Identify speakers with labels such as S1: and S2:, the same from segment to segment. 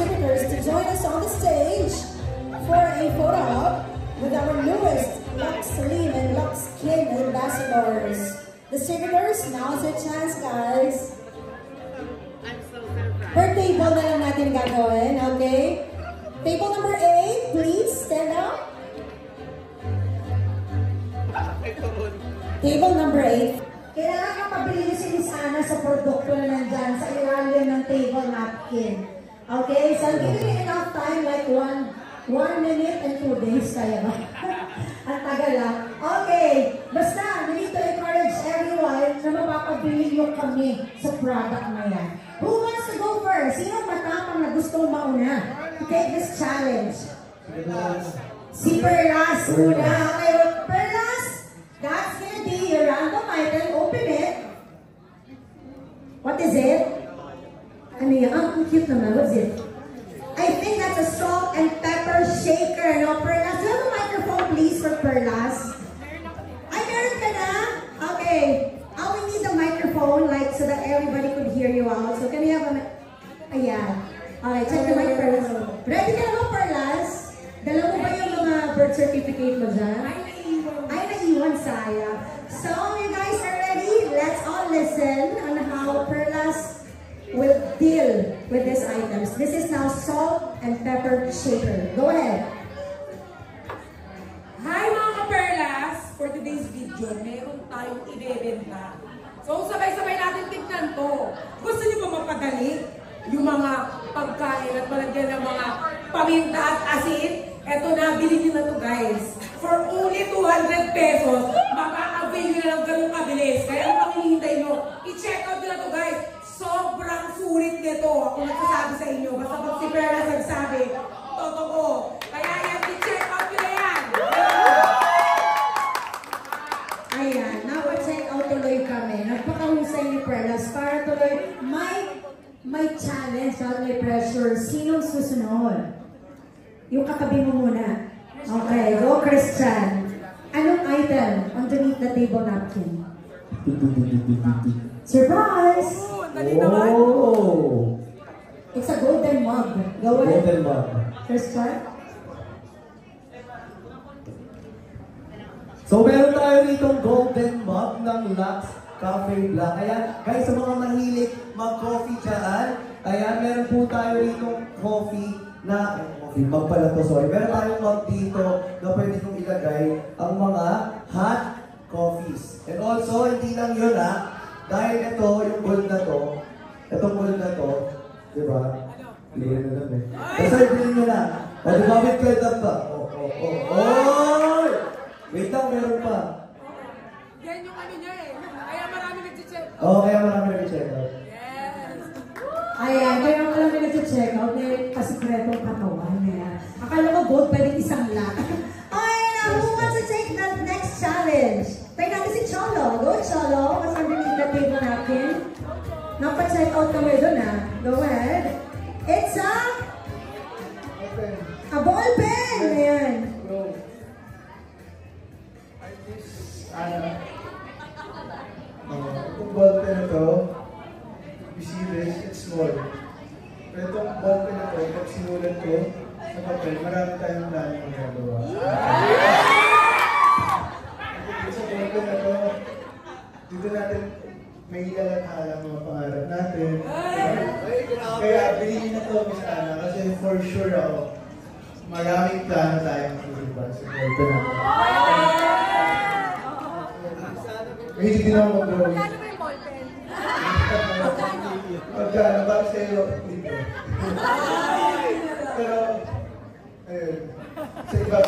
S1: exhibitors to join us on the stage for a photo op with our newest Lux Slim and Lux Skin ambassadors. Distributors, now's your chance, guys. Per table na lang natin gagawin, okay? Table number 8, please stand up. Table number 8. Kailangan kapabili niyo si Miss Ana sa produkto na nandyan sa ilalim ng table napkin. Okay, so I'll give you enough time, like 1 minute and 2 days, kaya ba? Ang tagal lang. Okay, basta, we need to encourage everyone na mapapabili niyo kami sa product na yan. Who wants to go first? Sino matapang na gustong mauna to take this challenge? Si Perlas muna. Okay, Perlas, that's gonna be your random item. Open it. What is it? Ano yan? Ang cute naman. What's it? I think that's a salt and pepper shaker. No, Perlas. Do you have a microphone, please, for Perlas? Ay, meron ka na? Okay. We need a microphone, like, so that everybody could hear you out. So, can we have a... Ayan. Alright, check the mic, Perlas. Ready ka na ba, Perlas? Dala mo ba yung mga birth certificate mo dyan? Ay, naiwan, sayang. So, you guys are ready? Let's all listen on how Perlas will deal with these items. This is now salt and pepper shaker. Go ahead.
S2: Hi mga ka-Perlas! For today's video, meron tayong ibebenta. So, sabay-sabay natin tignan to. Gusto niyo ba mapadali yung mga pagkain at malagyan ng mga paminta at asin? Eto na, bilhin niyo na to, guys. For only 200 pesos, makaka-avail nyo na ng ganung kabilis. Kaya ano pang hinihintay nyo? I-check out nyo na to, guys. Sobrang sulit nito. Ako nagsasabi sa inyo. Basta pag si Perlas nagsabi, totoo. Kaya yan, i-check out nyo na yan.
S1: Ayan, napa-check out tuloy kami. Nagpakahusay ni Perlas para tuloy may challenge at may pressure. Sinong susunod? Yung katabi mo muna. Okay, go Christian. Anong item underneath the table napkin? Surprise!
S3: Oh!
S1: It's a golden mug. Go ahead.
S3: Golden mug.
S1: Christian?
S3: So, meron tayo ditong golden mug ng Lux Cafe Black. Ayan, guys, sa mga mahilig mag-coffee dyan, ayan, meron po tayo ditong coffee na, mug pala to, sorry. Meron tayong mug dito na pwede kong ilagay ang mga hot coffees. And also, hindi lang yun dahil ito, yung gold na to, itong gold na to, di ba? Bilhin na lang eh. Basta bilhin nyo na. O, di ba, with credit pa? Oy! Wait lang, meron pa.
S2: Yan yung ano niya eh. Kaya marami nag-check out.
S3: Oo, kaya marami nag-check out.
S2: Yes!
S1: Ayan, kaya marami nag-check out. May kasikretong katawan niya. Akala ko gold, pwedeng isang lot. Ayan na, who wants to take the next challenge? Tayo natin si Cholo. Go, Cholo. What's underneath the table napkin? Napa-check out kami doon Go ahead. It's a ball pen. Ayan.
S4: Itong ball pen na to, you see this, it's small. Pero itong ball pen na to, pag sinulat ko sa papel, marami tayong plano magagawa. Sa ball pen na to, dito natin may ilalathala mga pangarap natin. Kaya bilhin na to, Miss Ana, kasi for sure ako, maraming plano tayong magagawa sa ball pen na to. Mahilig din ako mag-ball.
S2: Magkano ba yung ballpen?
S4: Magkano? Bakit sa'yo? Pero, ayun. Sa iba,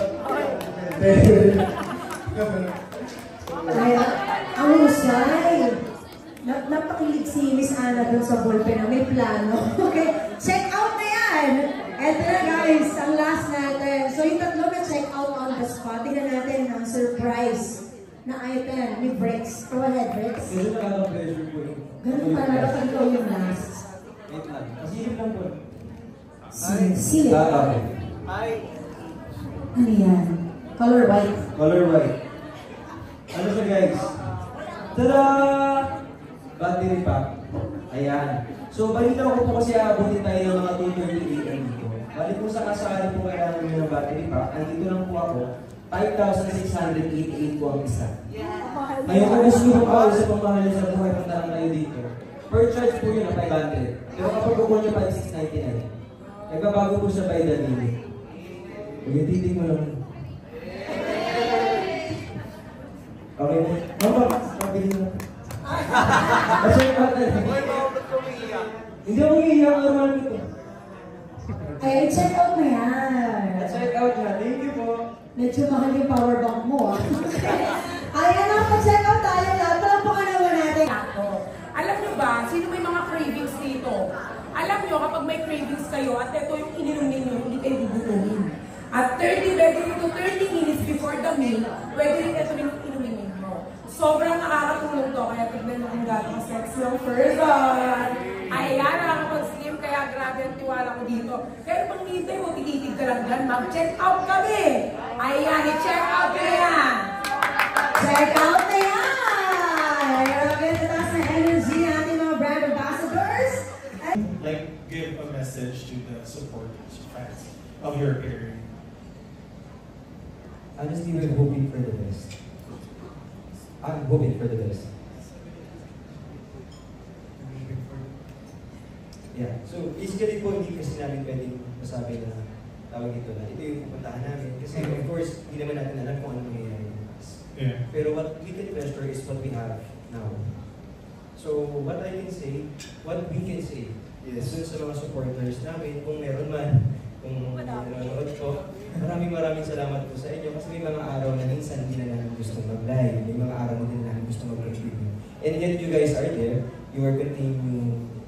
S1: Kaya, ang husay. Napakilig si Miss Ana dun sa ballpen na may plano. Okay, check out na yan! Eto na guys, ang last natin. So yung tatlo na check out on the spot. Tingnan natin ang surprise na item ni Bricks. Go ahead, Bricks.
S3: Kasi nakaka-pleasure po yun.
S1: Ganun pala, dapat ikaw yung last.
S3: Wait lang. Kasi lang po.
S1: Silip.
S3: Ay.
S1: Ano yan? Color white.
S3: Color white. Ano siya guys? Tada! Battery pack. Ayan. So, balita ko po kasi aabutin tayo ng mga 2:30 AM dito. Balik po sa kasakali po kailangan nyo ng battery pack, andito lang po ako, 5,688 po ang isa. Ngayon kung gusto nyo po sa pamahal sa buhay, punta lang kayo dito. Per charge po yun na 500. Pero kapag kukuha nyo pa 699. Nagbabago po siya by the minute. Okay, titig mo lang. Okay, mama, mabili na. Kasi yung hindi ako iiyak, normal ko to.
S1: Ay, check out mo yan.
S3: Check out na, thank you po.
S1: Medyo mahal yung power bank mo, ah. Ayan na, pa-check out tayo lahat. Palakpakan naman natin.
S2: Alam nyo ba, sino may mga cravings dito? Alam nyo, kapag may cravings kayo at ito yung ininom ninyo, hindi kayo gugutumin. At 20 to 30 minutes before the meal, pwede rin ito yung inumin ninyo. Sobrang nakakatulong to, kaya tignan mo kung gano'ng sexy ang person. Ayan, nakakapag-slim, kaya grabe ang tiwala ko dito. Pero pang nintay mo, tigitig ka lang dyan, mag-check out kami. Ayan, i-check out ka yan.
S1: Check out na yan! Ayan, maganda taas na energy natin mga brand ambassadors.
S5: Like, give a message to the supporters, fans of your area.
S3: Honestly, we're hoping for the best. I'm hoping for the best. Yeah. So, basically po, hindi kasi namin pwedeng masabi na tawag ito na ito yung pupuntahan namin. Kasi of course, hindi naman natin alam kung ano mangyayari.
S5: Yeah.
S3: Pero what we can treasure is what we have now. So, what I can say, what we can say, is dun sa mga supporters namin, kung meron man, kung nanonood ko, maraming salamat po sa inyo kasi may mga araw na minsan hindi na namin gusto mag-live, may mga araw na din namin gusto mag-contribute. And yet you guys are there, you are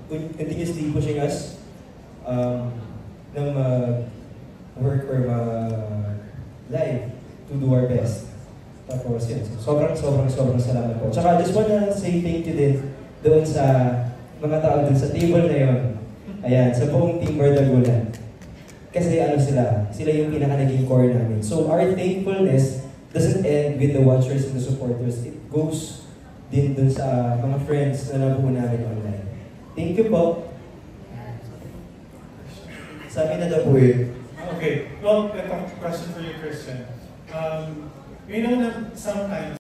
S3: continuously pushing us na mag-work or mag-live to do our best. Tapos yun, sobrang salamat po. Tsaka I just wanna say thank you din doon sa mga tao doon sa table na yun. Ayan, sa buong Team Bardagulan. Kasi ano sila yung pinaka-naging core namin. So our thankfulness doesn't end with the watchers and the supporters. It goes din dun sa mga friends na nabuo namin online. Thank you po. Sa amin na daw po yun.
S5: Okay. Well, ito question for you, Christian. We know that sometimes